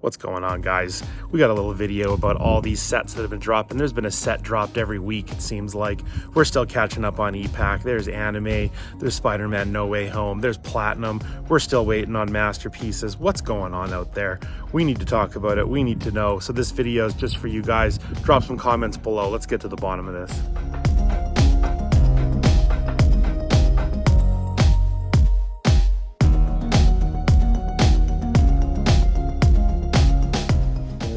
What's going on, guys? We got a little video about all these sets that have been dropping. There's been a set dropped every week, it seems like. We're still catching up on Epack. There's anime, there's Spider-Man No Way Home, there's Platinum. We're still waiting on masterpieces. What's going on out there? We need to talk about it. We need to know. So this video is just for you guys. Drop some comments below. Let's get to the bottom of this.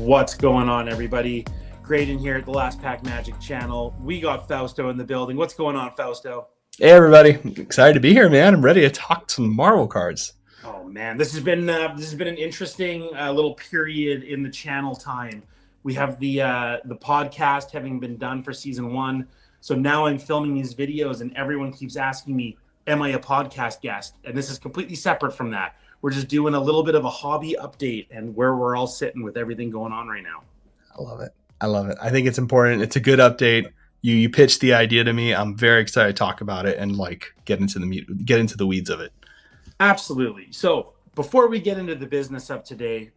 What's going on, everybody? Graydon here at the Last Pack Magic channel. We got Fausto in the building. What's going on, Fausto? Hey, everybody! Excited to be here, man. I'm ready to talk some Marvel cards. Oh man, this has been an interesting little period in the channel time. We have the podcast having been done for season 1, so now I'm filming these videos, and everyone keeps asking me, "Am I a podcast guest?" And this is completely separate from that. We're just doing a little bit of a hobby update and where we're all sitting with everything going on right now. I love it. I love it. I think it's important. It's a good update. You pitched the idea to me. I'm very excited to talk about it and get into the weeds of it. Absolutely. So before we get into the business of today,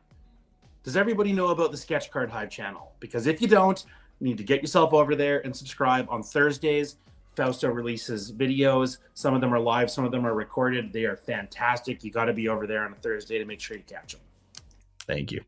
does everybody know about the Sketch Card Hive channel? Because if you don't, you need to get yourself over there and subscribe. On Thursdays, Fausto releases videos. Some of them are live, some of them are recorded. They are fantastic. You got to be over there on a Thursday to make sure you catch them. Thank you.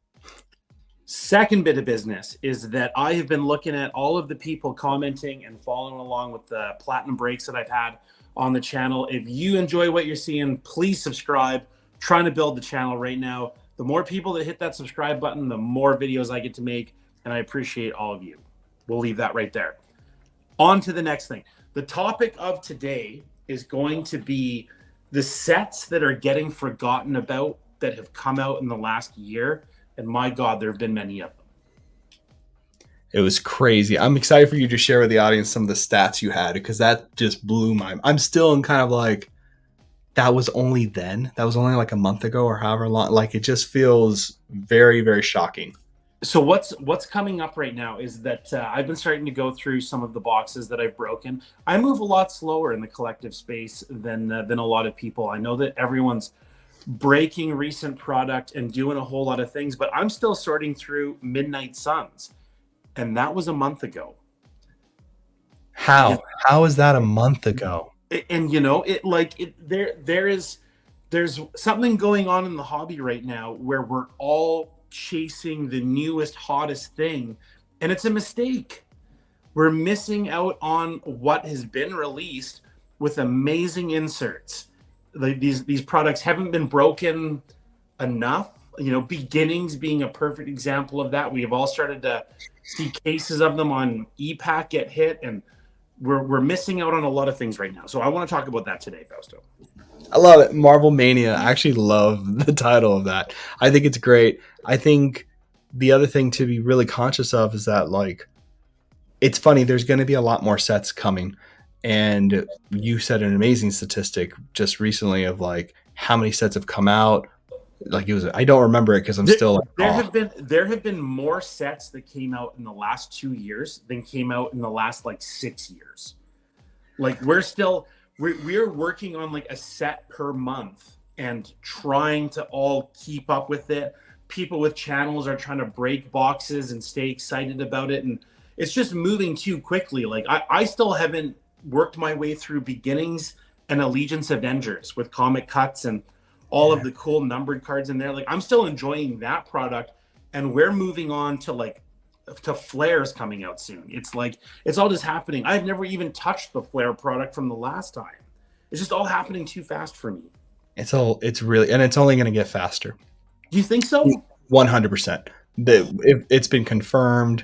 Second bit of business is that I have been looking at all of the people commenting and following along with the platinum breaks that I've had on the channel. If you enjoy what you're seeing, please subscribe. Trying to build the channel right now. The more people that hit that subscribe button, the more videos I get to make, and I appreciate all of you. We'll leave that right there. On to the next thing. The topic of today is going to be the sets that are getting forgotten about that have come out in the last year. And my God, there have been many of them. It was crazy. I'm excited for you to share with the audience some of the stats you had, because that just blew my mind. I'm still in kind of like, that was only then? That was only like a month ago or however long. Like, it just feels very, very shocking. So what's coming up right now is that I've been starting to go through some of the boxes that I've broken. I move a lot slower in the collective space than a lot of people. I know that everyone's breaking recent product and doing a whole lot of things, but I'm still sorting through Midnight Suns, and that was a month ago. How is that a month ago? And there's something going on in the hobby right now where we're all chasing the newest, hottest thing, and it's a mistake. We're missing out on what has been released with amazing inserts. Like these products haven't been broken enough. Beginnings being a perfect example of that. We have all started to see cases of them on Epack get hit, and we're missing out on a lot of things right now. So I want to talk about that today, Fausto. I love it. Marvel Mania. I actually love the title of that. I think it's great. I think the other thing to be really conscious of is that, like, it's funny. There's going to be a lot more sets coming. And you said an amazing statistic just recently of like how many sets have come out. Like, it was, I don't remember it because I'm still like, there have been more sets that came out in the last 2 years than came out in the last like 6 years. Like, we're working on like a set per month and trying to all keep up with it. People with channels are trying to break boxes and stay excited about it, and it's just moving too quickly. Like, I still haven't worked my way through Beginnings and Allegiance Avengers with comic cuts and all of the cool numbered cards in there. Like, I'm still enjoying that product, and we're moving on to Flares coming out soon. It's like, it's all just happening. I've never even touched the Flare product from the last time. It's just all happening too fast for me. it's really, and it's only going to get faster. Do you think so? 100%. It's been confirmed.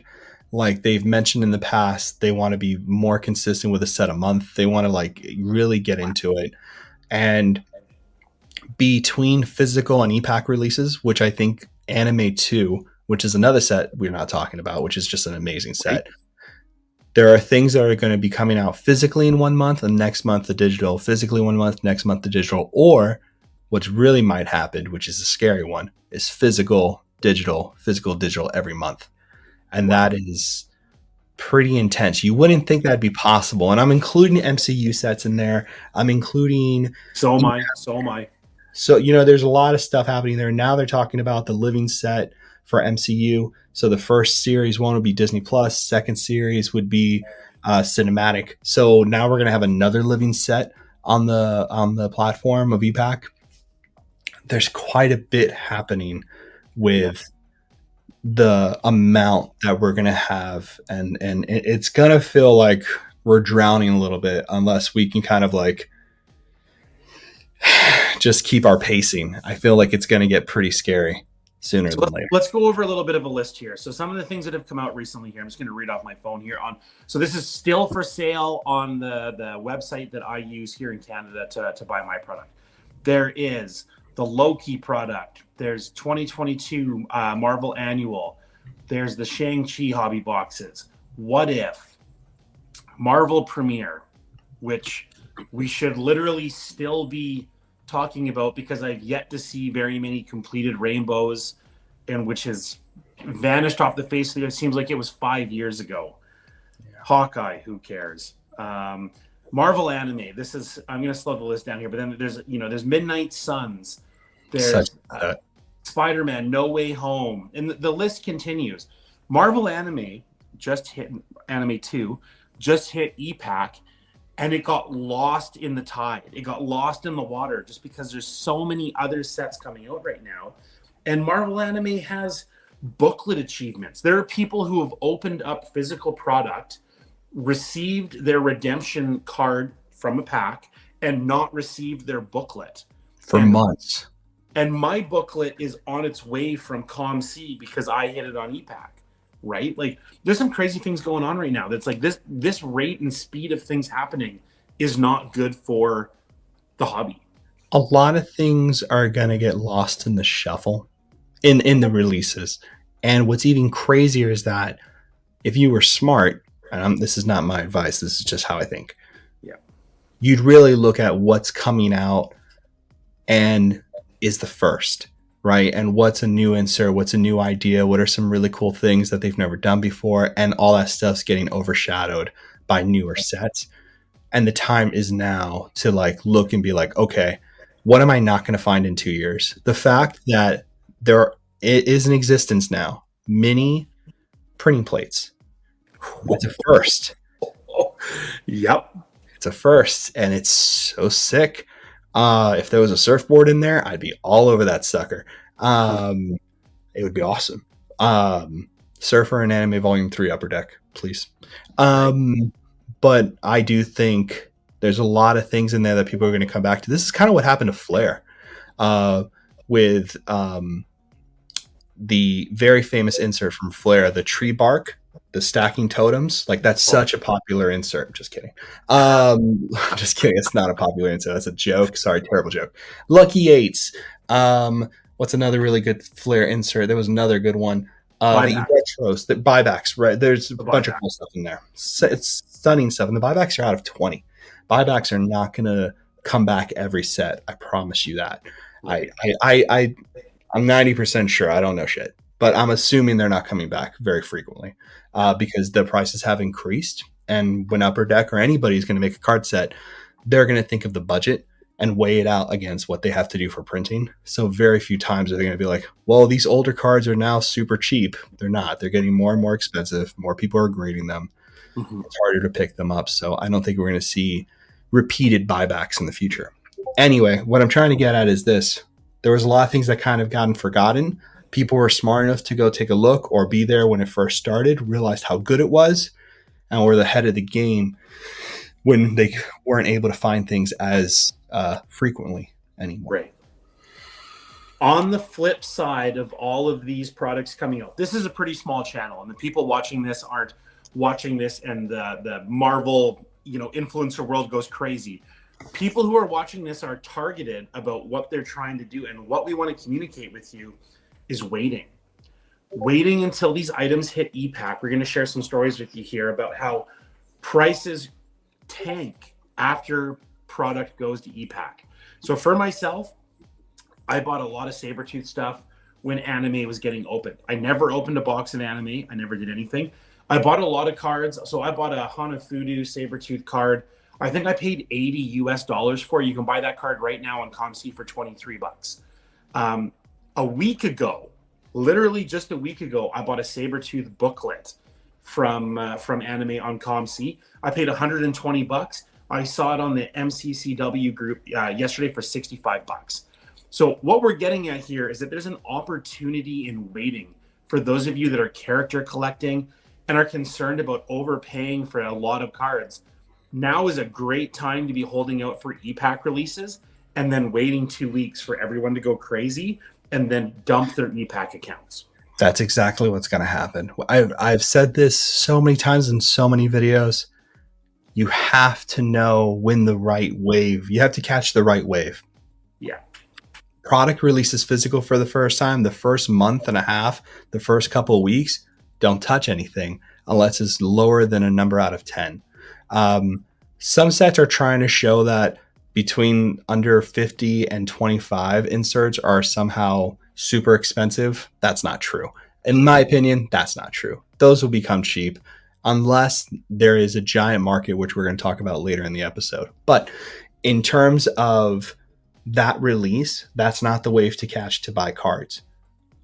Like, they've mentioned in the past, they want to be more consistent with a set a month. They want to like really get into it. And between physical and Epack releases, which I think Anime 2, which is another set we're not talking about, which is just an amazing set. Right. There are things that are going to be coming out physically in 1 month, and next month the digital, physically 1 month, next month the digital. Or what's really might happen, which is a scary one, is physical, digital every month. And that is pretty intense. You wouldn't think that'd be possible. And I'm including MCU sets in there. I'm including... So am I. So, there's a lot of stuff happening there. Now they're talking about the living set for MCU. So the first series one would be Disney Plus, second series would be cinematic. So now we're gonna have another living set on the platform of Epack. There's quite a bit happening Yeah. with the amount that we're gonna have, and it's gonna feel like we're drowning a little bit unless we can kind of like just keep our pacing. I feel like it's going to get pretty scary sooner So than later. let's go over a little bit of a list here. So some of the things that have come out recently here, I'm just going to read off my phone here on. So this is still for sale on the website that I use here in Canada to buy my product. There is the Loki product. There's 2022 Marvel Annual. There's the Shang-Chi hobby boxes. What If? Marvel Premiere, which we should literally still be talking about because I've yet to see very many completed rainbows, and which has vanished off the face of the earth. It seems like it was 5 years ago. Yeah. Hawkeye, who cares? Marvel anime. This is, I'm going to slow the list down here, but then there's Midnight Suns. There's Spider-Man, No Way Home, and the list continues. Marvel anime just hit Anime 2, just hit Epack, and it got lost in the tide. It got lost in the water just because there's so many other sets coming out right now. And Marvel Anime has booklet achievements. There are people who have opened up physical product, received their redemption card from a pack, and not received their booklet. For months. And my booklet is on its way from ComC because I hit it on Epack. Right? Like there's some crazy things going on right now. That's like this rate and speed of things happening is not good for the hobby. A lot of things are going to get lost in the shuffle in the releases. And what's even crazier is that if you were smart, and this is not my advice, this is just how I think. Yeah. You'd really look at what's coming out and is the first. Right. And what's a new insert? What's a new idea? What are some really cool things that they've never done before? And all that stuff's getting overshadowed by newer sets. And the time is now to like look and be like, okay, what am I not going to find in 2 years? The fact that it is in existence now, mini printing plates. It's a first. Yep. It's a first. And it's so sick. If there was a surfboard in there, I'd be all over that sucker. It would be awesome. Surfer and Anime Volume 3 Upper Deck, please. But I do think there's a lot of things in there that people are going to come back to. This is kind of what happened to Flare with the very famous insert from Flare, the tree bark, the stacking totems. Like that's such a popular insert. Just kidding. Just kidding. It's not a popular insert. That's a joke. Sorry, terrible joke. Lucky Eights. What's another really good Flare insert? There was another good one. The retros, the buybacks, right? There's a bunch of cool stuff in there. It's stunning stuff. And the buybacks are out of 20. Buybacks are not going to come back every set. I promise you that. I'm 90% sure. I don't know shit. But I'm assuming they're not coming back very frequently because the prices have increased. And when Upper Deck or anybody is going to make a card set, they're going to think of the budget and weigh it out against what they have to do for printing. So very few times are they going to be like, well, these older cards are now super cheap. They're not. They're getting more and more expensive. More people are grading them. Mm-hmm. It's harder to pick them up. So I don't think we're going to see repeated buybacks in the future. Anyway, what I'm trying to get at is this. There was a lot of things that kind of gotten forgotten. People were smart enough to go take a look or be there when it first started, realized how good it was, and were ahead of the game when they weren't able to find things as frequently anymore. Right. On the flip side of all of these products coming out, this is a pretty small channel, and the people watching this aren't watching this and the Marvel, influencer world goes crazy. People who are watching this are targeted about what they're trying to do, and what we want to communicate with you is waiting until these items hit Epack. We're going to share some stories with you here about how prices tank after product goes to Epack. So for myself, I bought a lot of Sabretooth stuff when anime was getting opened. I never opened a box of anime. I never did anything. I bought a lot of cards. So I bought a Hanafudu Sabretooth card. I think I paid $80 for. You can buy that card right now on ComC for $23. Um, a week ago, literally just a week ago, I bought a Sabretooth booklet from Anime on ComC. I paid $120. I saw it on the MCCW group yesterday for $65. So what we're getting at here is that there's an opportunity in waiting for those of you that are character collecting and are concerned about overpaying for a lot of cards. Now is a great time to be holding out for Epack releases and then waiting 2 weeks for everyone to go crazy and then dump their Epack accounts. That's exactly what's going to happen. I've said this so many times in so many videos. You have to know when the right wave, you have to catch the right wave. Yeah. Product releases physical for the first time, the first month and a half, the first couple of weeks, don't touch anything unless it's lower than a number out of 10. Some sets are trying to show that between under 50 and 25 inserts are somehow super expensive. That's not true. In my opinion, that's not true. Those will become cheap unless there is a giant market, which we're going to talk about later in the episode. But in terms of that release, that's not the wave to catch to buy cards.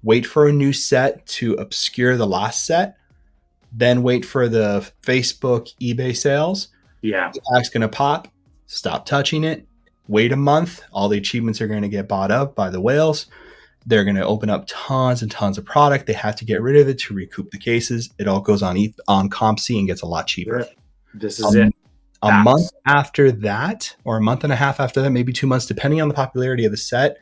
Wait for a new set to obscure the last set, then wait for the Facebook, eBay sales. Yeah. Epack's going to pop. Stop touching it. Wait a month. All the achievements are going to get bought up by the whales. They're going to open up tons and tons of product. They have to get rid of it to recoup the cases. It all goes on ComC and gets a lot cheaper. This is it. A month after that, or a month and a half after that, maybe 2 months, depending on the popularity of the set,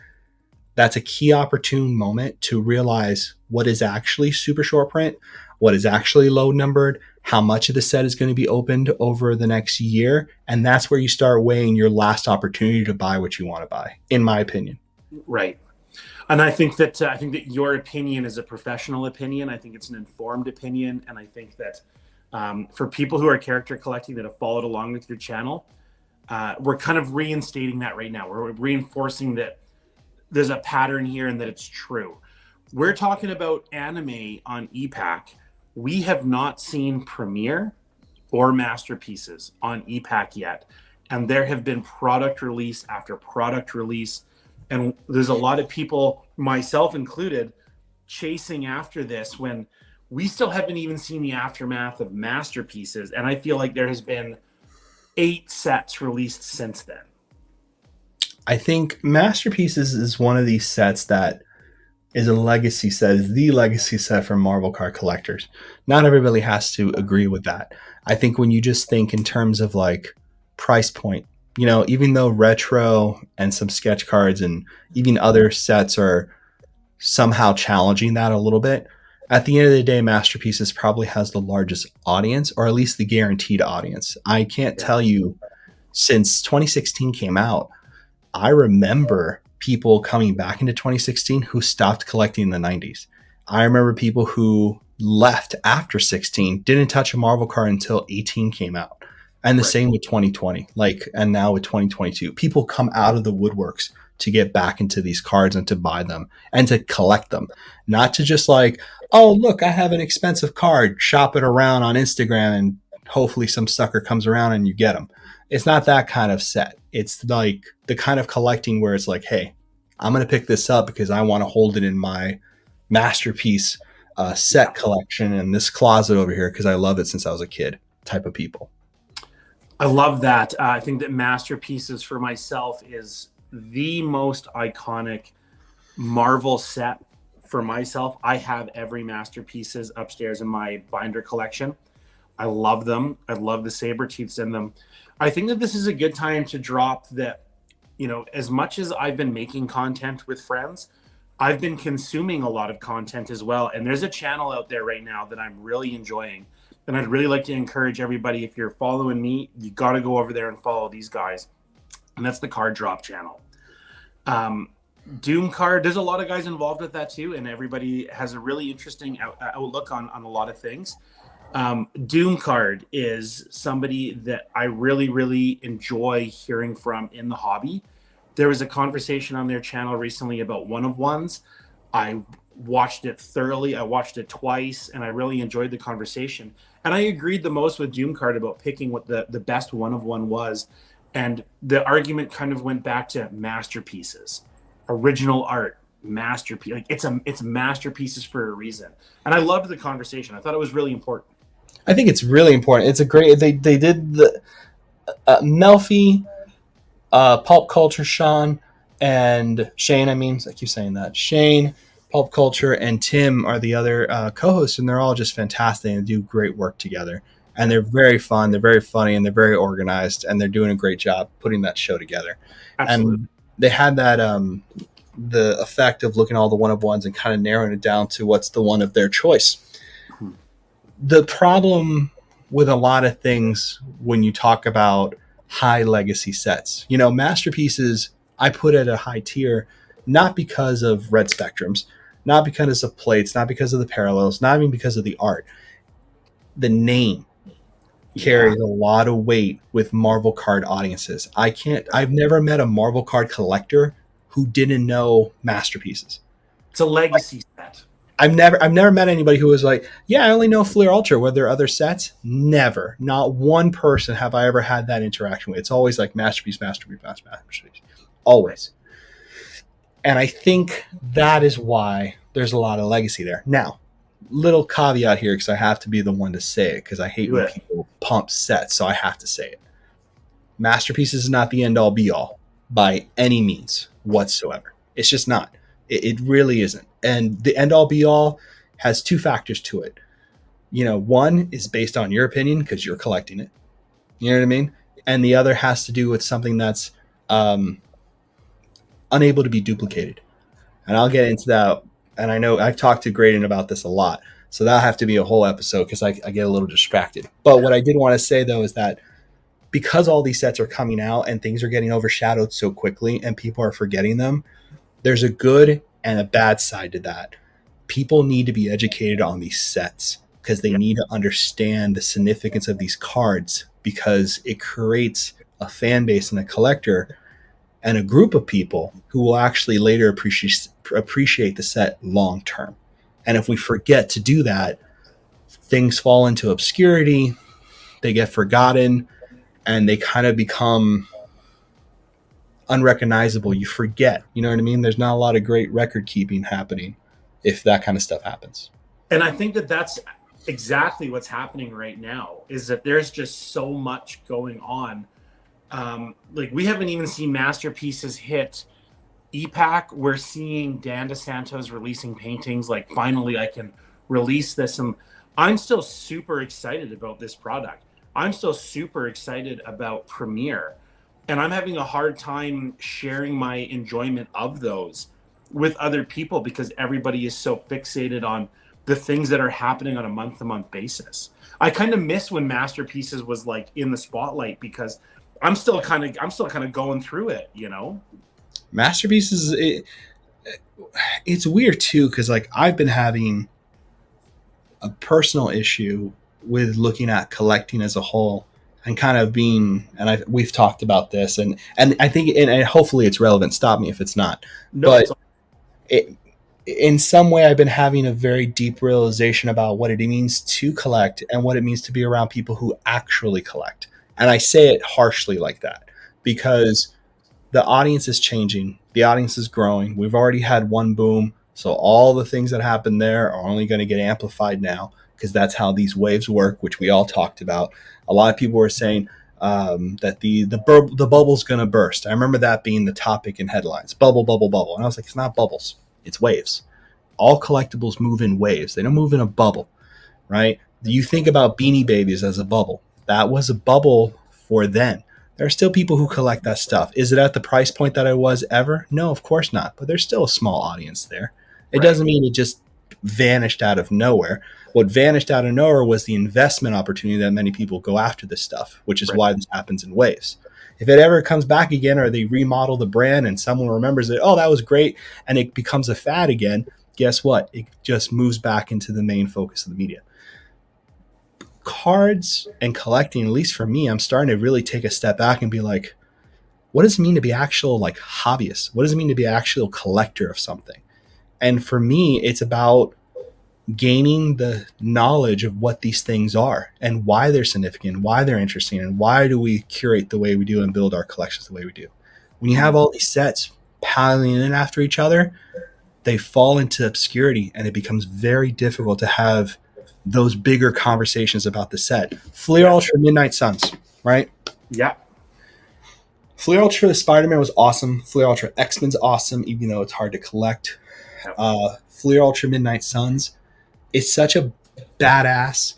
that's a key opportune moment to realize what is actually super short print, what is actually low numbered, how much of the set is going to be opened over the next year. And that's where you start weighing your last opportunity to buy what you want to buy, in my opinion. Right. And I think that your opinion is a professional opinion. I think it's an informed opinion. And I think that for people who are character collecting that have followed along with your channel, we're kind of reinstating that right now. We're reinforcing that there's a pattern here and that it's true. We're talking about anime on Epack. We have not seen premiere or masterpieces on Epack yet. And there have been product release after product release. And there's a lot of people, myself included, chasing after this when we still haven't even seen the aftermath of masterpieces. And I feel like there has been 8 sets released since then. I think Masterpieces is one of these sets that is a legacy set, is the legacy set for Marvel card collectors. Not everybody has to agree with that. I think when you just think in terms of like price point, you know, even though retro and some sketch cards and even other sets are somehow challenging that a little bit, at the end of the day, Masterpieces probably has the largest audience, or at least the guaranteed audience. I can't tell you, since 2016 came out, I remember people coming back into 2016 who stopped collecting in the 90s. I remember people who left after 16, didn't touch a Marvel card until 18 came out. And the same with 2020, and now with 2022. People come out of the woodworks to get back into these cards and to buy them and to collect them. Not to just oh, look, I have an expensive card, shop it around on Instagram and hopefully some sucker comes around and you get them. It's not that kind of set. It's like the kind of collecting where it's like, hey, I'm going to pick this up because I want to hold it in my masterpiece set collection in this closet over here because I love it since I was a kid type of people. I love that. I think that Masterpieces for myself is the most iconic Marvel set for myself. I have every Masterpieces upstairs in my binder collection. I love them. I love the Sabretooths in them. I think that this is a good time to drop that, you know, as much as I've been making content with friends, I've been consuming a lot of content as well. And there's a channel out there right now that I'm really enjoying. And I'd really like to encourage everybody, if you're following me, you got to go over there and follow these guys. And that's the Card Drop channel. Doom Card, there's a lot of guys involved with that too. And everybody has a really interesting outlook on a lot of things. Doom Card is somebody that I really, really enjoy hearing from in the hobby. There was a conversation on their channel recently about one-of-ones. I watched it thoroughly. I watched it twice, and I really enjoyed the conversation. And I agreed the most with Doomcard about picking what the best one of one was. And the argument kind of went back to masterpieces, original art, masterpiece. Like it's masterpieces for a reason. And I loved the conversation. I thought it was really important. I think it's really important. It's a great. They did the Melfi, Pulp Culture, Sean, and Shane. I mean, I keep saying that. Shane, Pulp Culture, and Tim are the other co-hosts, and they're all just fantastic and do great work together. And they're very fun, they're very funny, and they're very organized, and they're doing a great job putting that show together. Absolutely. And they had that the effect of looking at all the one of ones and kind of narrowing it down to what's the one of their choice. The problem with a lot of things when you talk about high legacy sets, masterpieces, I put at a high tier, not because of red spectrums, not because of plates, not because of the parallels, not even because of the art. The name Yeah. carries a lot of weight with Marvel card audiences. I've never met a Marvel card collector who didn't know masterpieces. It's a legacy set. I've never met anybody who was like, yeah, I only know Fleer Ultra. Were there other sets? Never. Not one person have I ever had that interaction with. It's always like masterpiece, masterpiece, masterpiece. Always. And I think that is why there's a lot of legacy there. Now, little caveat here, because I have to be the one to say it, because I hate Do when it. people pump sets, so I have to say it. Masterpieces is not the end all be all by any means whatsoever. It's just not. It really isn't. And the end all be all has two factors to it. One is based on your opinion because you're collecting it. You know what I mean? And the other has to do with something that's um, unable to be duplicated. And I'll get into that. And I know I've talked to Graydon about this a lot. So that'll have to be a whole episode because I get a little distracted. But what I did want to say, though, is that because all these sets are coming out and things are getting overshadowed so quickly and people are forgetting them, there's a good and a bad side to that. People need to be educated on these sets because they Yeah. need to understand the significance of these cards because it creates a fan base and a collector and a group of people who will actually later appreciate the set long term. And if we forget to do that, things fall into obscurity, they get forgotten, and they kind of become unrecognizable. You forget, you know what I mean? There's not a lot of great record keeping happening if that kind of stuff happens. And I think that that's exactly what's happening right now is that there's just so much going on. Like we haven't even seen masterpieces hit Epack. We're seeing Dan DeSantos releasing paintings. Like finally I can release this. And I'm still super excited about this product. I'm still super excited about Premiere. And I'm having a hard time sharing my enjoyment of those with other people because everybody is so fixated on the things that are happening on a month to month basis. I kind of miss when Masterpieces was like in the spotlight because I'm still kind of going through it. Masterpieces, it's weird too because like I've been having a personal issue with looking at collecting as a whole and kind of being, and we've talked about this, and I think, and hopefully it's relevant. Stop me if it's not, No, but it's it, in some way I've been having a very deep realization about what it means to collect and what it means to be around people who actually collect. And I say it harshly like that because the audience is changing, the audience is growing. We've already had one boom, so all the things that happen there are only going to get amplified now because that's how these waves work, which we all talked about. A lot of people were saying that the bubble's going to burst. I remember that being the topic in headlines: bubble, bubble, bubble. And I was like, it's not bubbles, it's waves. All collectibles move in waves; they don't move in a bubble, right? You think about Beanie Babies as a bubble. That was a bubble for then. There are still people who collect that stuff. Is it at the price point that I was ever? No, of course not. But there's still a small audience there. It right. doesn't mean it just vanished out of nowhere. What vanished out of nowhere was the investment opportunity that many people go after this stuff, which is Right. why this happens in waves. If it ever comes back again or they remodel the brand and someone remembers it, oh, that was great, and it becomes a fad again, guess what? It just moves back into the main focus of the media. Cards and collecting, at least for me, I'm starting to really take a step back and be like, what does it mean to be actual like hobbyist? What does it mean to be an actual collector of something? And for me, it's about gaining the knowledge of what these things are and why they're significant, why they're interesting, and why do we curate the way we do and build our collections the way we do. When you have all these sets piling in after each other, they fall into obscurity and it becomes very difficult to have those bigger conversations about the set. Fleer Yeah. Ultra Midnight Suns, right? Yeah. Fleer Ultra Spider-Man was awesome. Fleer Ultra X-Men's awesome, even though it's hard to collect. Fleer Ultra Midnight Suns is such a badass,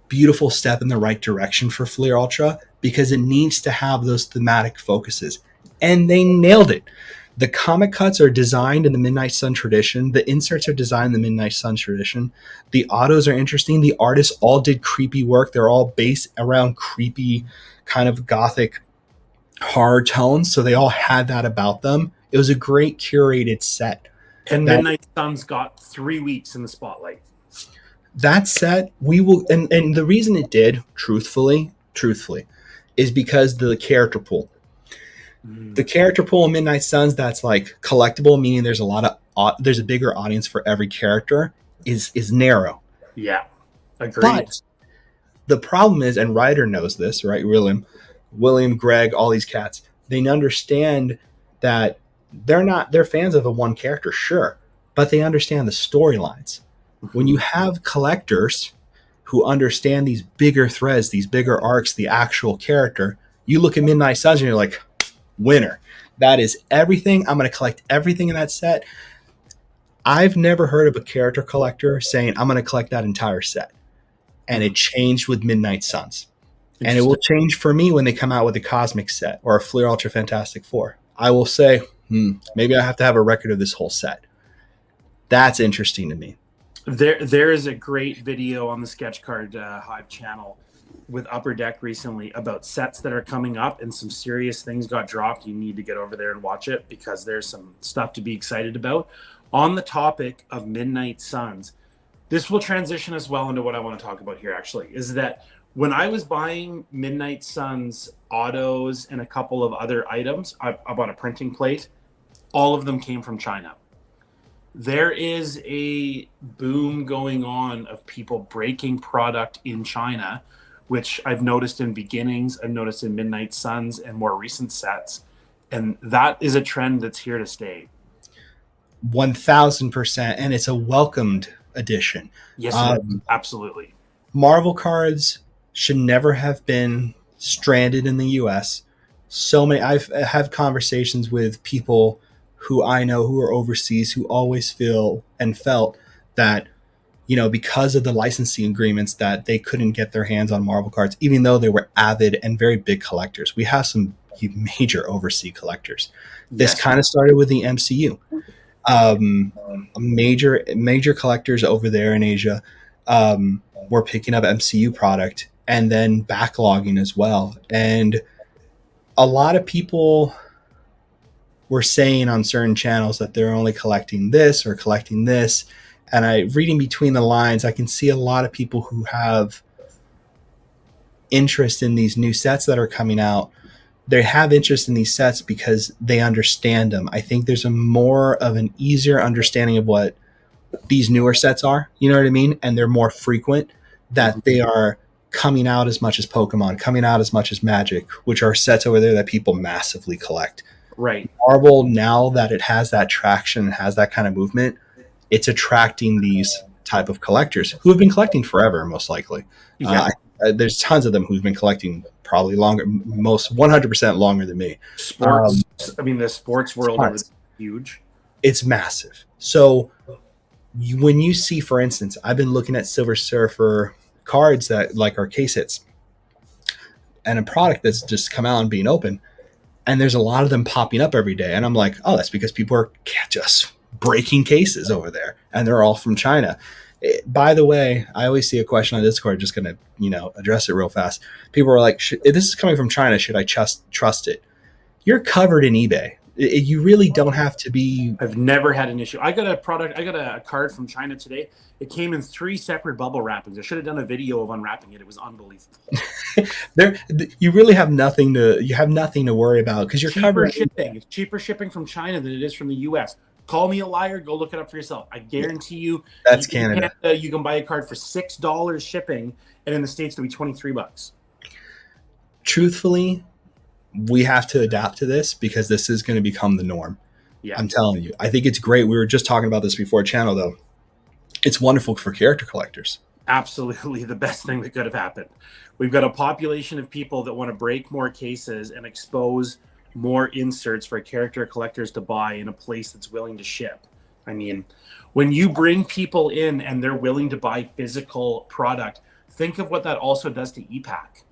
beautiful step in the right direction for Fleer Ultra because it needs to have those thematic focuses. And they nailed it. The comic cuts are designed in the Midnight Sun tradition. The inserts are designed in the Midnight Sun tradition. The autos are interesting. The artists all did creepy work. They're all based around creepy, kind of gothic horror tones. So they all had that about them. It was a great curated set. And That Midnight Suns got 3 weeks in the spotlight. that set we will, and the reason it did, truthfully, is because the character pool. The character pool in Midnight Suns that's like collectible, meaning there's a bigger audience for every character, is narrow. Yeah, agreed. But the problem is, and Ryder knows this, right? William, Greg, all these cats, they understand that they're fans of a one character, sure, but they understand the storylines. When you have collectors who understand these bigger threads, these bigger arcs, the actual character, you look at Midnight Suns and you're like, winner. That is everything. I'm going to collect everything in that set. I've never heard of a character collector saying, I'm going to collect that entire set. And it changed with Midnight Suns. And it will change for me when they come out with a Cosmic set or a Fleer Ultra Fantastic Four. I will say, maybe I have to have a record of this whole set. That's interesting to me. There is a great video on the Sketch Card Hive channel with Upper Deck recently about sets that are coming up, and some serious things got dropped. You need to get over there and watch it because there's some stuff to be excited about. On the topic of Midnight Suns, this will transition us well into what I want to talk about here, actually, is that when I was buying Midnight Suns autos and a couple of other items, I bought a printing plate. All of them came from China. There is a boom going on of people breaking product in China, which I've noticed in Beginnings, I've noticed in Midnight Suns and more recent sets. And that is a trend that's here to stay. 1000%. And it's a welcomed addition. Yes, absolutely. Marvel cards should never have been stranded in the US. So many, I've had conversations with people who I know who are overseas who always feel and felt that, because of the licensing agreements that they couldn't get their hands on Marvel cards, even though they were avid and very big collectors. We have some major overseas collectors. This kind of started with the MCU. Major collectors over there in Asia were picking up MCU product and then backlogging as well. And a lot of people were saying on certain channels that they're only collecting this or collecting this. And reading between the lines, I can see a lot of people who have interest in these new sets that are coming out. They have interest in these sets because they understand them. I think there's a more of an easier understanding of what these newer sets are. You know what I mean? And they're more frequent, that they are coming out as much as Pokemon, coming out as much as Magic, which are sets over there that people massively collect. Right. Marvel, now that it has that traction and has that kind of movement, it's attracting these type of collectors who have been collecting forever, most likely. Yeah. There's tons of them who've been collecting probably longer, most 100% longer than me. Sports. The sports world is huge. It's massive. So when you see, for instance, I've been looking at Silver Surfer cards that like are case hits and a product that's just come out and being open. And there's a lot of them popping up every day. And I'm like, oh, that's because people are just breaking cases over there. And they're all from China. By the way, I always see a question on Discord, just going to, address it real fast. People are like, if this is coming from China, should I trust it? You're covered in eBay. You really don't have to be. I've never had an issue. I got a card from China today. It came in 3 separate bubble wrappings. I should have done a video of unwrapping it. It was unbelievable. You really have nothing to worry about because you're covered. Shipping. It's cheaper shipping from China than it is from the US. Call me a liar. Go look it up for yourself. I Yeah, guarantee you, that's in Canada. Canada, you can buy a card for $6 shipping, and in the States, it'll be 23 bucks. Truthfully, we have to adapt to this because this is going to become the norm. Yeah, I'm telling you. I think it's great. We were just talking about this before channel though. It's wonderful for character collectors. absolutely the best thing that could have happened. We've got a population of people that want to break more cases and expose more inserts for character collectors to buy in a place that's willing to ship. I mean, when you bring people in and they're willing to buy physical product, think of what that also does to Epack.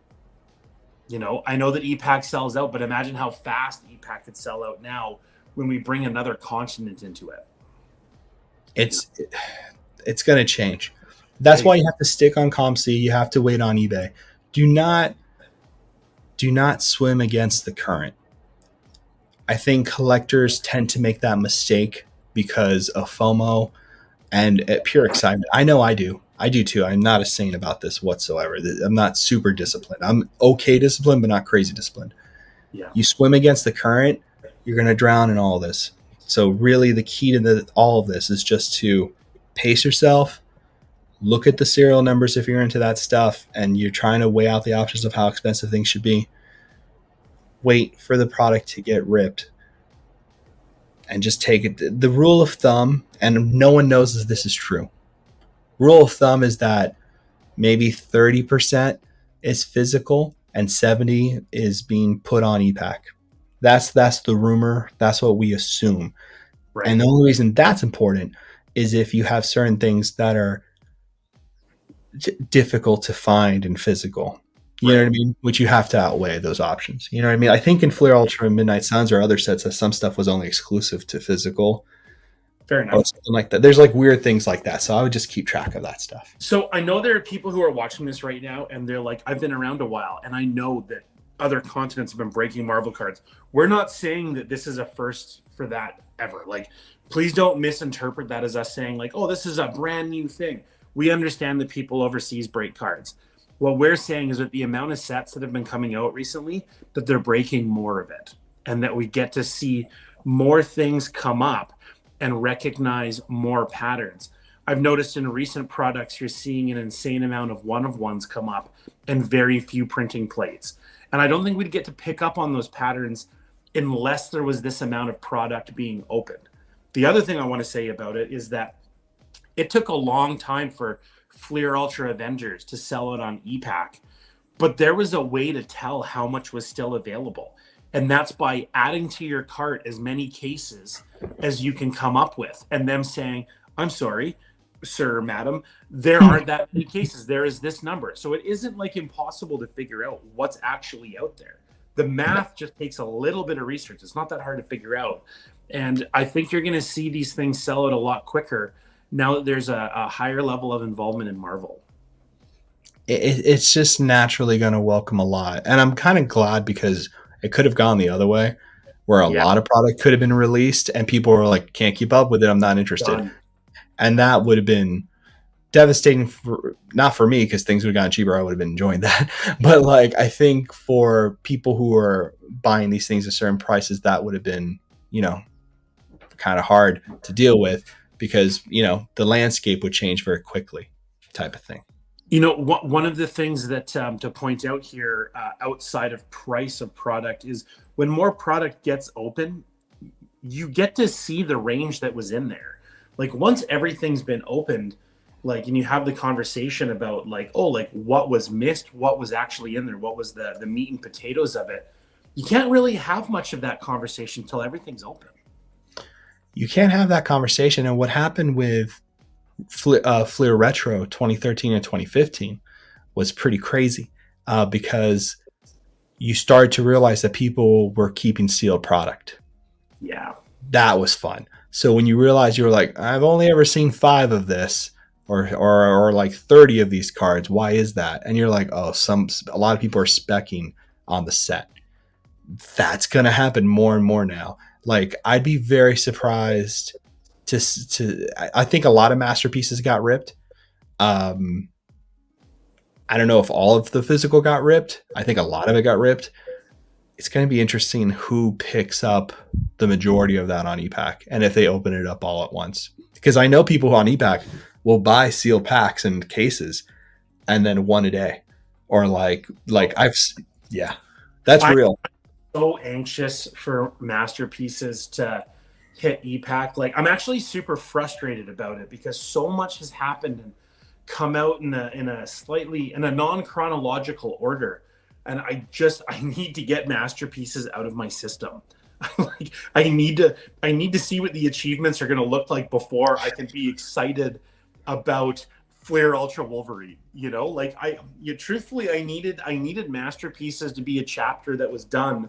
I know that Epack sells out, but imagine how fast Epack could sell out now when we bring another continent into it. It's it's going to change. That's Hey, why you have to stick on ComC. You have to wait on eBay. Do not swim against the current. I think collectors tend to make that mistake because of FOMO and pure excitement. I know I do. I do too. I'm not a saint about this whatsoever. I'm not super disciplined. I'm okay disciplined, but not crazy disciplined. yeah, You swim against the current, you're going to drown in all this. So really, the key to all of this is just to pace yourself. Look at the serial numbers if you're into that stuff, and you're trying to weigh out the options of how expensive things should be. Wait for the product to get ripped, and just take it. The rule of thumb, and no one knows that this is true. Rule of thumb is that maybe 30% is physical and 70 is being put on Epack. That's the rumor. That's what we assume. And right, the only reason that's important is if you have certain things that are difficult to find in physical. You know what right. I mean? Which you have to outweigh those options. You know what I mean? I think in Flare Ultra and Midnight Suns or other sets that some stuff was only exclusive to physical Fair or enough. something like that. There's like weird things like that. So I would just keep track of that stuff. So I know there are people who are watching this right now and they're like, I've been around a while and I know that other continents have been breaking Marvel cards. We're not saying that this is a first for that ever. Like, please don't misinterpret that as us saying, like, oh, this is a brand new thing. We understand that people overseas break cards. What we're saying is that the amount of sets that have been coming out recently, that they're breaking more of it and that we get to see more things come up and recognize more patterns. I've noticed in recent products, you're seeing an insane amount of one-of-ones come up and very few printing plates. And I don't think we'd get to pick up on those patterns unless there was this amount of product being opened. The other thing I want to say about it is that it took a long time for Fleer Ultra Avengers to sell out on Epack, but there was a way to tell how much was still available. And that's by adding to your cart as many cases as you can come up with and them saying, I'm sorry, sir, madam, there aren't that many cases. There is this number. So it isn't like impossible to figure out what's actually out there. The math just takes a little bit of research. It's not that hard to figure out. And I think you're going to see these things sell out a lot quicker now that there's a higher level of involvement in Marvel. It's just naturally going to welcome a lot. And I'm kind of glad because it could have gone the other way where a Yeah, lot of product could have been released and people were like, can't keep up with it. I'm not interested. done. And that would have been devastating for not for me because things would have gotten cheaper. I would have been enjoying that. But like, I think for people who are buying these things at certain prices, that would have been, you know, kind of hard to deal with because, you know, the landscape would change very quickly type of thing. One of the things that to point out here outside of price of product is when more product gets open, you get to see the range that was in there. Like once everything's been opened, like and you have the conversation about like, oh, like what was missed, what was actually in there, what was the meat and potatoes of it. You can't really have much of that conversation until everything's open. You can't have that conversation. And what happened with Fleer Retro 2013 and 2015 was pretty crazy because you started to realize that people were keeping sealed product. Yeah. That was fun. So when you realize you were like, I've only ever seen 5 of this or like 30 of these cards. Why is that? And you're like, oh, a lot of people are speccing on the set. That's going to happen more and more now. Like I'd be very surprised I think a lot of masterpieces got ripped. Um, I don't know if all of the physical got ripped. I think a lot of it got ripped. it's going to be interesting who picks up the majority of that on Epack and if they open it up all at once. Because I know people on Epack will buy sealed packs and cases and then one a day, or yeah, that's I'm real. so anxious for masterpieces to hit Epack. Like, I'm actually super frustrated about it because so much has happened and come out in a slightly in a non-chronological order, and I need to get masterpieces out of my system. Like, I need to see what the achievements are going to look like before I can be excited about Flair Ultra Wolverine. Like, truthfully, I needed masterpieces to be a chapter that was done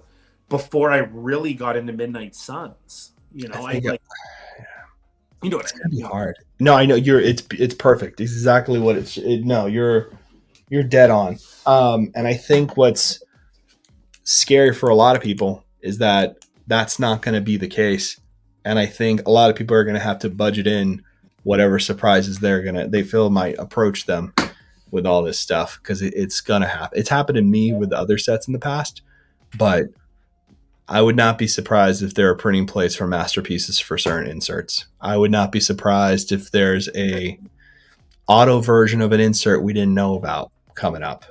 before I really got into Midnight Suns. I I think like, what it's I gonna be mean. hard. No, I know it's perfect. It's exactly what no, you're dead on. And I think what's scary for a lot of people is that that's not going to be the case. And I think a lot of people are going to have to budget in whatever surprises they feel might approach them with all this stuff, because it's going to happen. It's happened to me with other sets in the past, but I would not be surprised if there are printing plates for masterpieces for certain inserts. I would not be surprised if there's a auto version of an insert we didn't know about coming up.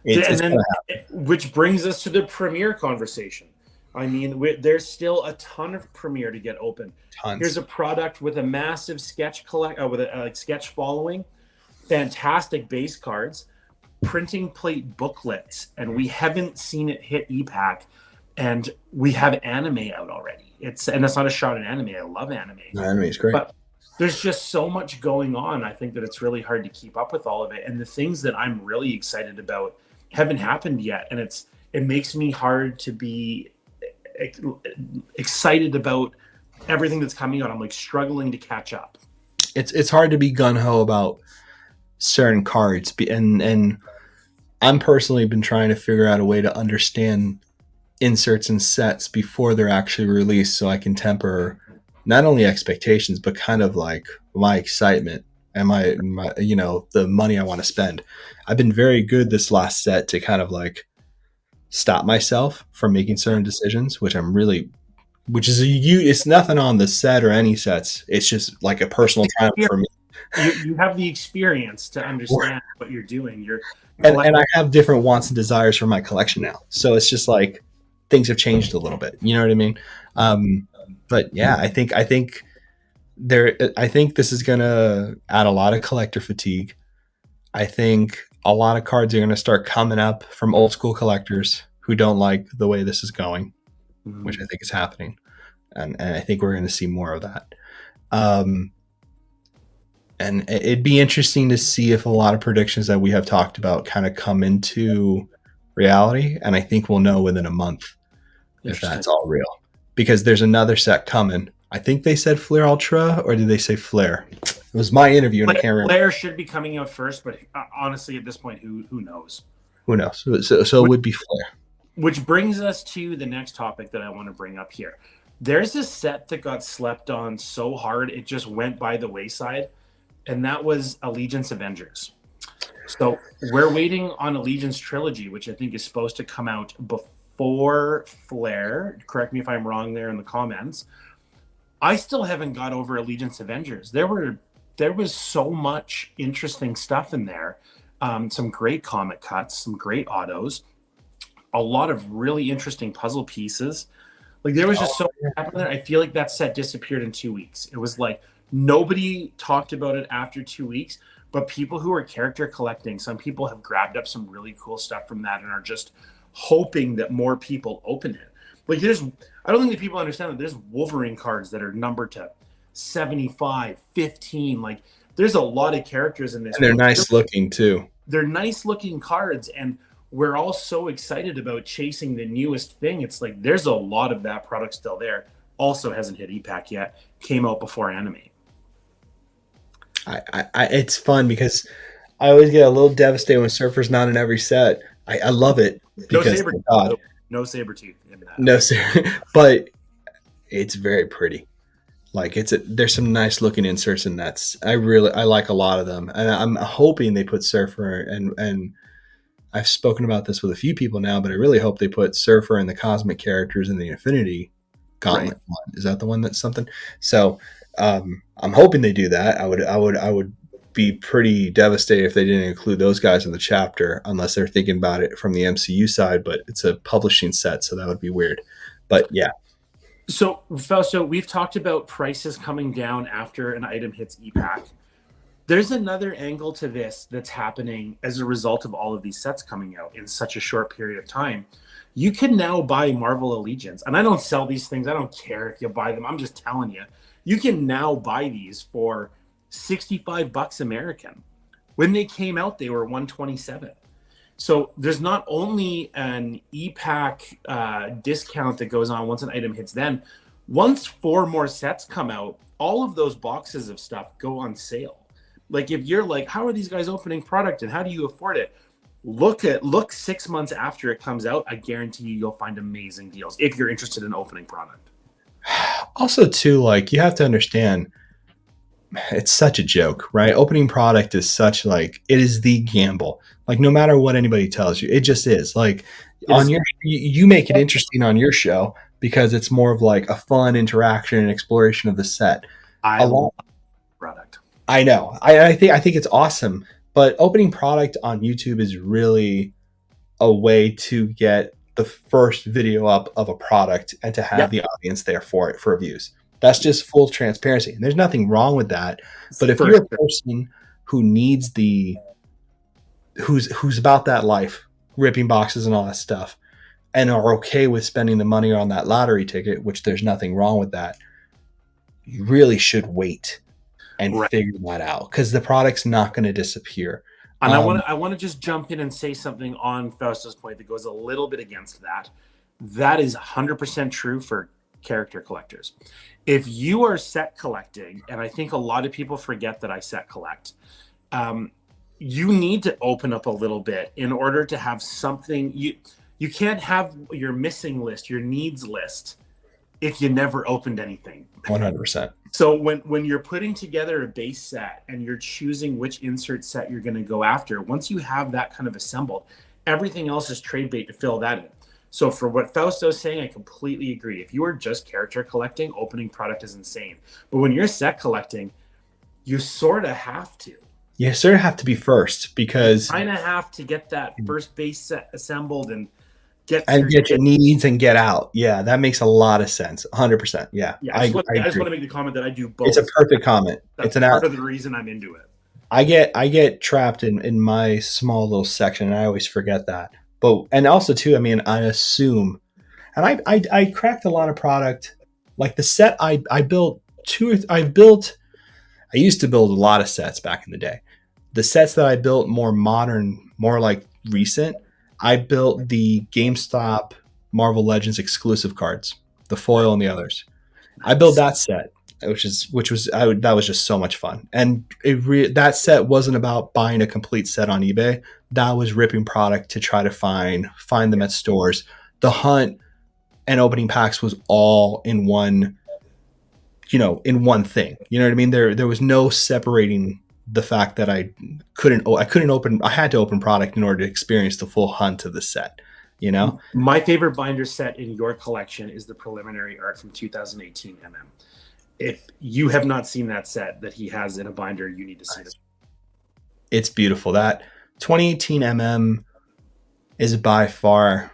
And It's then, going which brings us to the premiere conversation. I mean, there's still a ton of premiere to get open. tons. Here's a product with a massive sketch with a sketch following, fantastic base cards, printing plate booklets, and we haven't seen it hit Epack, and we have anime out already. And that's not a shot at anime. I love anime. Anime is great. But there's just so much going on. I think that it's really hard to keep up with all of it. And the things that I'm really excited about haven't happened yet. And it makes me hard to be excited about everything that's coming out. I'm like struggling to catch up. It's hard to be gung-ho about certain cards, and I'm personally been trying to figure out a way to understand inserts and sets before they're actually released, so I can temper not only expectations but kind of like my excitement and my the money I want to spend. I've been very good this last set to kind of like stop myself from making certain decisions, which it's nothing on the set or any sets. It's just like a personal time for me. You have the experience to understand what you're doing. And I have different wants and desires for my collection now. So it's just like things have changed a little bit. You know what I mean? But yeah, I think this is going to add a lot of collector fatigue. I think a lot of cards are going to start coming up from old school collectors who don't like the way this is going, which I think is happening. And I think we're going to see more of that. And it'd be interesting to see if a lot of predictions that we have talked about kind of come into reality. And I think we'll know within a month if that's all real, because there's another set coming. I think they said Flair Ultra, or did they say Flair? It was my interview, and I can't remember. Flair should be coming out first, but honestly, at this point, who knows? Who knows? So it would be Flair. Which brings us to the next topic that I want to bring up here. There's a set that got slept on so hard it just went by the wayside, and that was Allegiance Avengers. So we're waiting on Allegiance Trilogy, which I think is supposed to come out before Flair. Correct me if I'm wrong there in the comments. I still haven't got over Allegiance Avengers. There was so much interesting stuff in there. Some great comic cuts, some great autos, a lot of really interesting puzzle pieces. Like, there was just so much happening there. I feel like that set disappeared in 2 weeks. It was like nobody talked about it after 2 weeks, but people who are character collecting, some people have grabbed up some really cool stuff from that and are just hoping that more people open it. Like, I don't think that people understand that there's Wolverine cards that are numbered to 75, 15. Like, there's a lot of characters in this. And they're nice looking too. They're nice looking cards, and we're all so excited about chasing the newest thing. It's like there's a lot of that product still there. Also hasn't hit Epack yet. Came out before anime. It's fun because I always get a little devastated when Surfer's not in every set. I love it because no Sabretooth in that. No, but it's very pretty. Like, there's some nice looking inserts in that. I like a lot of them, and I'm hoping they put Surfer and I've spoken about this with a few people now, but I really hope they put Surfer and the Cosmic characters in the Infinity Right. Gauntlet one. Is that the one that's something? So I'm hoping they do that. I would be pretty devastated if they didn't include those guys in the chapter, unless they're thinking about it from the MCU side. But it's a publishing set, so that would be weird. But yeah. So, Fausto, we've talked about prices coming down after an item hits Epack. There's another angle to this that's happening as a result of all of these sets coming out in such a short period of time. You can now buy Marvel Allegiance, and I don't sell these things. I don't care if you buy them. I'm just telling you. You can now buy these for $65 American. When they came out, they were 127. So there's not only an EPAC discount that goes on once an item hits them. Once 4 more sets come out, all of those boxes of stuff go on sale. Like if you're like, how are these guys opening product and how do you afford it? Look 6 months after it comes out. I guarantee you'll find amazing deals if you're interested in opening product. Also, too, like you have to understand, it's such a joke, right? Opening product is such like it is the gamble. Like no matter what anybody tells you, it just is. Like on your you make it interesting on your show because it's more of like a fun interaction and exploration of the set. I love product. I know. I think it's awesome. But opening product on YouTube is really a way to get the first video up of a product and to have the audience there for it for views. That's just full transparency. And there's nothing wrong with that. But if you're a person who needs who's about that life, ripping boxes and all that stuff, and are okay with spending the money on that lottery ticket, which there's nothing wrong with that, you really should wait and figure that out because the product's not going to disappear. And I want to just jump in and say something on Fausto's point that goes a little bit against that. That is 100% true for character collectors. If you are set collecting, and I think a lot of people forget that I set collect, you need to open up a little bit in order to have something. You can't have your missing list, your needs list, if you never opened anything. 100%. So when you're putting together a base set and you're choosing which insert set you're going to go after, once you have that kind of assembled, everything else is trade bait to fill that in. So for what Fausto's saying, I completely agree. If you are just character collecting, opening product is insane. But when you're set collecting, you sort of have to. You sort of have to be first because you kind of have to get that first base set assembled and get your needs and get out. Yeah, that makes a lot of sense. 100%. Yeah. I just want to make the comment that I do both. It's a perfect comment. That's part of the reason I'm into it. I get trapped in my small little section, and I always forget that. But and also too, I mean, I assume, and I cracked a lot of product. Like the set I used to build a lot of sets back in the day. The sets that I built more modern, more like recent, I built the GameStop Marvel Legends exclusive cards, the foil and the others. I built that set, that was just so much fun. And that set wasn't about buying a complete set on eBay. That was ripping product to try to find them at stores. The hunt and opening packs was all in one, in one thing. You know what I mean? There was no separating the fact that I had to open product in order to experience the full hunt of the set. My favorite binder set in your collection is the preliminary art from 2018 MM. If you have not seen that set that he has in a binder, you need to see it. It's beautiful. That 2018 MM is by far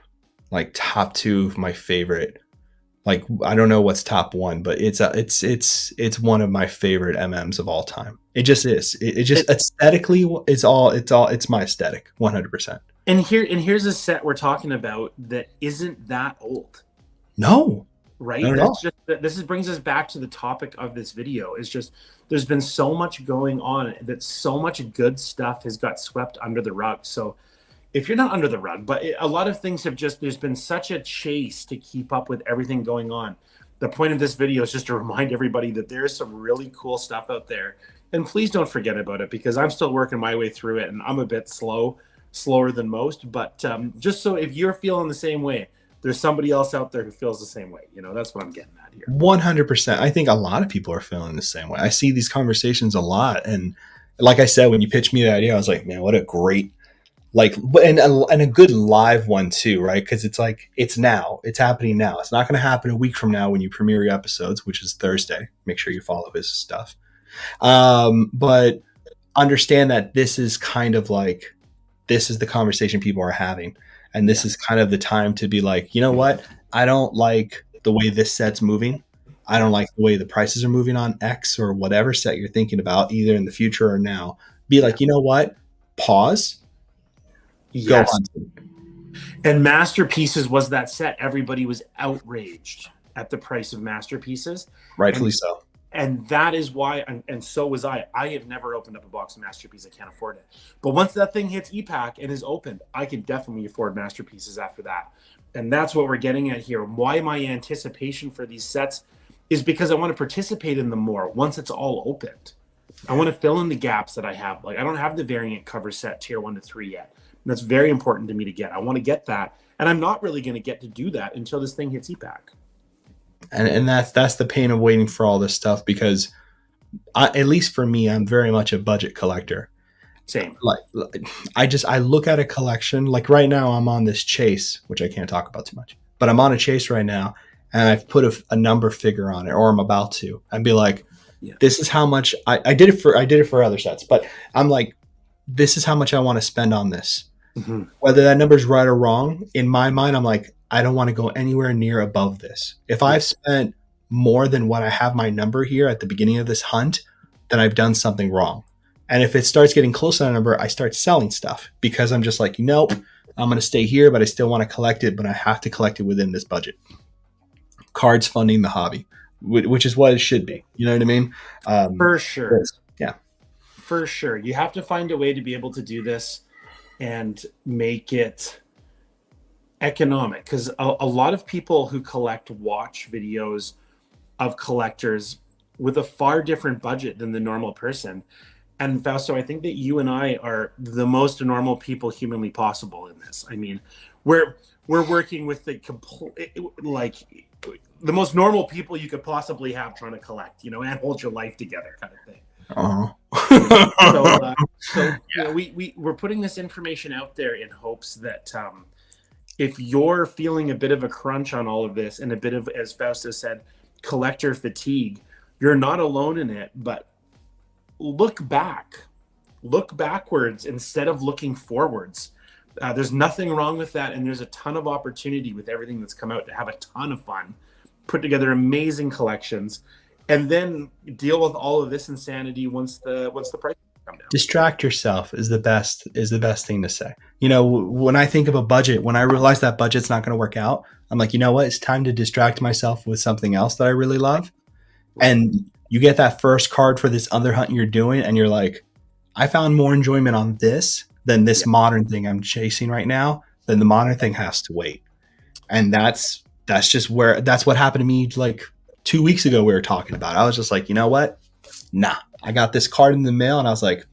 like top 2 of my favorite. Like I don't know what's top 1, but it's one of my favorite MMs of all time. It just is. It just aesthetically it's my aesthetic 100%. And here's a set we're talking about that isn't that old. No. Right? This brings us back to the topic of this video. Is just there's been so much going on that so much good stuff has got swept under the rug. So if you're not under the rug, but a lot of things there's been such a chase to keep up with everything going on. The point of this video is just to remind everybody that there's some really cool stuff out there. And please don't forget about it because I'm still working my way through it and I'm a bit slower than most. But just so if you're feeling the same way, there's somebody else out there who feels the same way. That's what I'm getting at here. 100%. I think a lot of people are feeling the same way. I see these conversations a lot. And like I said, when you pitched me the idea, I was like, man, what a great like, and a good live one too, right? Because it's like it's now, it's happening now. It's not going to happen a week from now when you premiere your episodes, which is Thursday. Make sure you follow his stuff. But understand that this is kind of like, this is the conversation people are having, and this is kind of the time to be like, you know what? I don't like the way this set's moving. I don't like the way the prices are moving on X or whatever set you're thinking about, either in the future or now. Be Yeah. like, you know what? Pause. Go Yes. hunting. And Masterpieces was that set. Everybody was outraged at the price of Masterpieces. Rightfully And so. and that is why, and so was I. I have never opened up a box of Masterpiece. I can't afford it. But once that thing hits Epack and is opened, I can definitely afford Masterpieces after that. And that's what we're getting at here. Why my anticipation for these sets is because I want to participate in them more once it's all opened. I want to fill in the gaps that I have. Like, I don't have the variant cover set tier 1 to 3 yet. And that's very important to me to get. I want to get that. And I'm not really going to get to do that until this thing hits Epack. And that's the pain of waiting for all this stuff, because at least for me, I'm very much a budget collector. Same. Like I look at a collection, like right now I'm on this chase, which I can't talk about too much, but I'm on a chase right now, and I've put a number figure on it, or I'm about to, and be like, Yeah. this is how much I did it for other sets, but I'm like, this is how much I want to spend on this. Mm-hmm. Whether that number's right or wrong, in my mind, I'm like, I don't want to go anywhere near above this. If I've spent more than what I have my number here at the beginning of this hunt, then I've done something wrong. And if it starts getting close to that number, I start selling stuff, because I'm just like, nope, I'm going to stay here, but I still want to collect it, but I have to collect it within this budget. Cards funding the hobby, which is what it should be. You know what I mean? For sure. Yeah. For sure. You have to find a way to be able to do this and make it economic, because a lot of people who collect watch videos of collectors with a far different budget than the normal person. And Fausto, I think that you and I are the most normal people humanly possible in this. I mean, we're working with the complete, like, the most normal people you could possibly have trying to collect, and hold your life together, kind of thing. Uh-huh. So we're putting this information out there in hopes that if you're feeling a bit of a crunch on all of this, and a bit of, as Fausto said, collector fatigue, you're not alone in it. But look backwards instead of looking forwards. There's nothing wrong with that, and there's a ton of opportunity with everything that's come out to have a ton of fun, put together amazing collections, and then deal with all of this insanity once the price come down. Distract yourself is the best thing to say. When I think of a budget, when I realize that budget's not going to work out, I'm like, you know what? It's time to distract myself with something else that I really love. And you get that first card for this other hunt you're doing, and you're like, I found more enjoyment on this than this modern thing I'm chasing right now. Then the modern thing has to wait. And that's what happened to me like 2 weeks ago. We were talking about it. I was just like, you know what? Nah, I got this card in the mail, and I was like,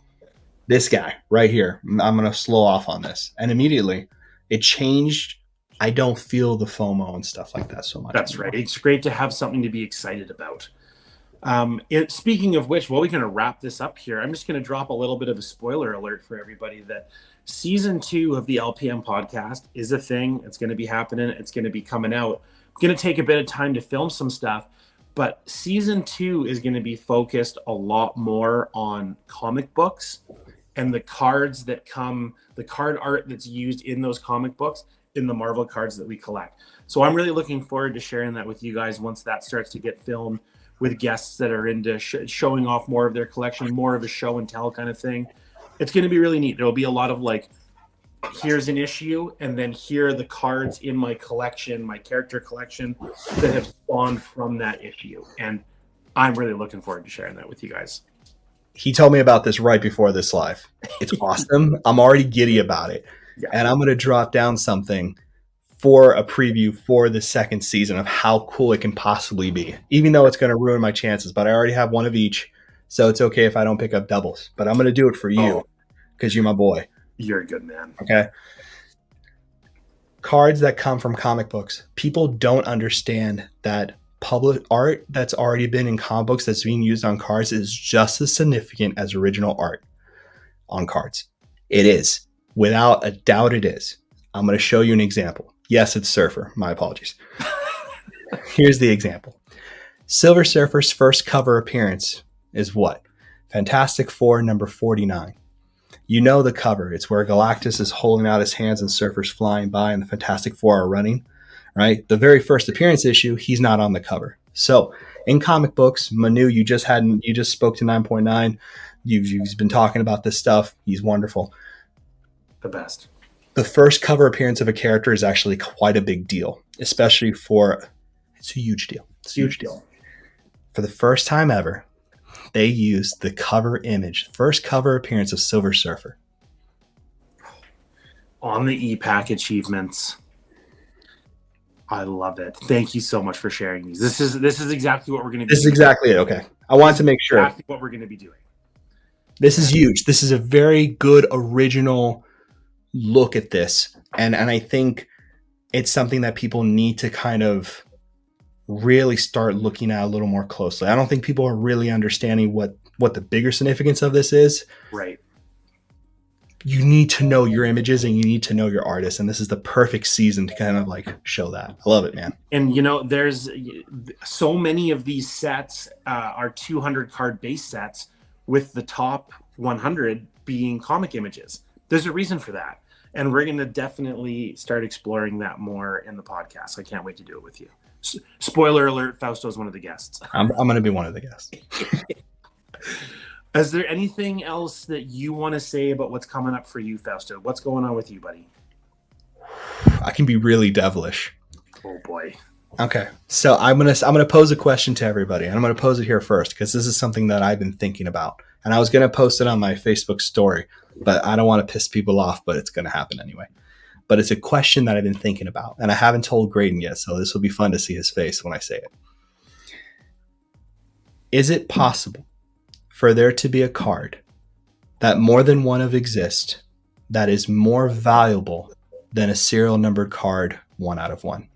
this guy right here, I'm going to slow off on this. And immediately it changed. I don't feel the FOMO and stuff like that so much. That's anymore. Right. It's great to have something to be excited about. Speaking of which, we're going to wrap this up here. I'm just going to drop a little bit of a spoiler alert for everybody that season 2 of the LPM podcast is a thing. It's going to be happening. It's going to be coming out. I'm going to take a bit of time to film some stuff, but season 2 is going to be focused a lot more on comic books and the cards that come, the card art that's used in those comic books, in the Marvel cards that we collect. So I'm really looking forward to sharing that with you guys once that starts to get filmed, with guests that are into showing off more of their collection, more of a show and tell kind of thing. It's going to be really neat. There'll be a lot of like, here's an issue, and then here are the cards in my collection, my character collection, that have spawned from that issue. And I'm really looking forward to sharing that with you guys. He told me about this right before this live. It's awesome. I'm already giddy about it. Yeah. And I'm going to drop down something for a preview for the second season of how cool it can possibly be, even though it's going to ruin my chances. But I already have one of each, so it's okay if I don't pick up doubles. But I'm going to do it for you because you're my boy. You're a good man. Okay. Cards that come from comic books. People don't understand that public art that's already been in comic books that's being used on cards is just as significant as original art on cards. It is. Without a doubt it is. I'm going to show you an example. Yes, it's Surfer. My apologies. Here's the example. Silver Surfer's first cover appearance is what? Fantastic Four number 49. You know the cover. It's where Galactus is holding out his hands and Surfer's flying by and the Fantastic Four are running, right? The very first appearance issue, he's not on the cover. So in comic books, Manu, you just spoke to 9.9. You've been talking about this stuff. He's wonderful. The best. The first cover appearance of a character is actually quite a big deal, especially it's a huge deal. It's a huge deal. For the first time ever, they used the cover image, first cover appearance of Silver Surfer. On the Epack achievements. I love it. Thank you so much for sharing these. This is exactly what we're going to be doing. This is exactly it. Okay. I wanted to make sure. Exactly what we're going to be doing. This is huge. This is a very good original look at this. And I think it's something that people need to kind of really start looking at a little more closely. I don't think people are really understanding what the bigger significance of this is. Right. You need to know your images and you need to know your artists. And this is the perfect season to kind of like show that. I love it, man. And, there's so many of these sets are 200 card base sets with the top 100 being comic images. There's a reason for that. And we're going to definitely start exploring that more in the podcast. I can't wait to do it with you. Spoiler alert, Fausto is one of the guests. I'm going to be one of the guests. Is there anything else that you want to say about what's coming up for you, Fausto? What's going on with you, buddy? I can be really devilish. Oh boy. Okay. So I'm gonna pose a question to everybody, and I'm gonna pose it here first because this is something that I've been thinking about. And I was gonna post it on my Facebook story, but I don't want to piss people off, but it's gonna happen anyway. But it's a question that I've been thinking about, and I haven't told Graydon yet, so this will be fun to see his face when I say it. Is it possible for there to be a card that more than one of exist that is more valuable than a serial numbered card 1 out of 1?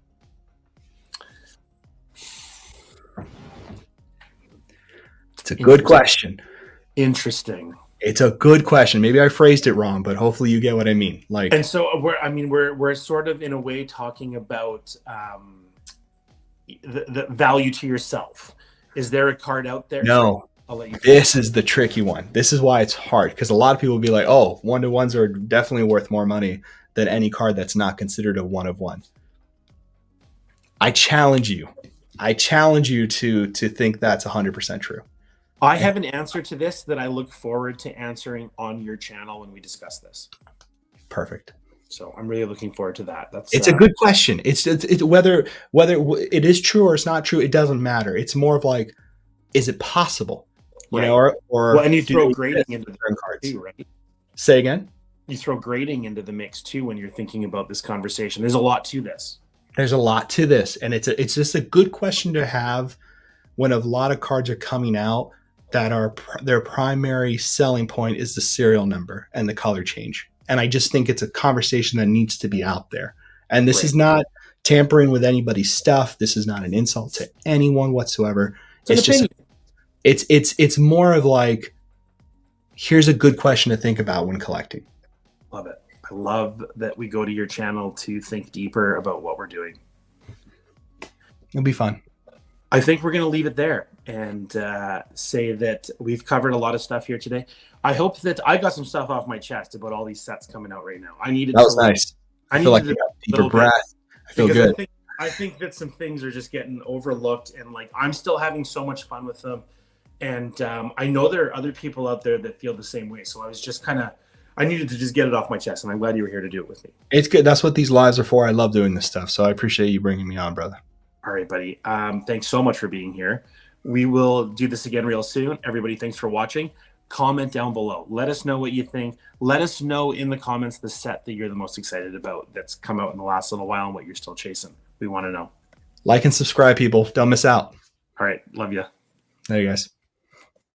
It's a good question. Interesting. It's a good question. Maybe I phrased it wrong, but hopefully you get what I mean. And so we're sort of in a way talking about the value to yourself. Is there a card out there? No. I'll let you. This is the tricky one. This is why it's hard, because a lot of people will be like, "Oh, 1-to-1s are definitely worth more money than any card that's not considered a 1 of 1." I challenge you. To think that's 100% true. I have an answer to this that I look forward to answering on your channel when we discuss this. Perfect. So I'm really looking forward to that. It's a good question. It's whether it is true or it's not true, it doesn't matter. It's more of like, is it possible? Right. Or well, and you throw grading into the cards too, right? Say again? You throw grading into the mix too when you're thinking about this conversation. There's a lot to this. There's a lot to this, and it's just a good question to have when a lot of cards are coming out that are their primary selling point is the serial number and the color change. And I just think it's a conversation that needs to be out there. And this is not tampering with anybody's stuff. This is not an insult to anyone whatsoever. It's more of like, here's a good question to think about when collecting. Love it. I love that we go to your channel to think deeper about what we're doing. It'll be fun. I think we're going to leave it there and say that we've covered a lot of stuff here today. I hope that I got some stuff off my chest about all these sets coming out right now. That was nice. I feel like you got deeper breath. I feel good. I think that some things are just getting overlooked, and like I'm still having so much fun with them. And I know there are other people out there that feel the same way. So I was just I needed to just get it off my chest, and I'm glad you were here to do it with me. It's good. That's what these lives are for. I love doing this stuff. So I appreciate you bringing me on, brother. All right, buddy. Thanks so much for being here. We will do this again real soon. Everybody, thanks for watching. Comment down below. Let us know what you think. Let us know in the comments the set that you're the most excited about that's come out in the last little while and what you're still chasing. We want to know. Like and subscribe, people. Don't miss out. All right. Love you. There you guys.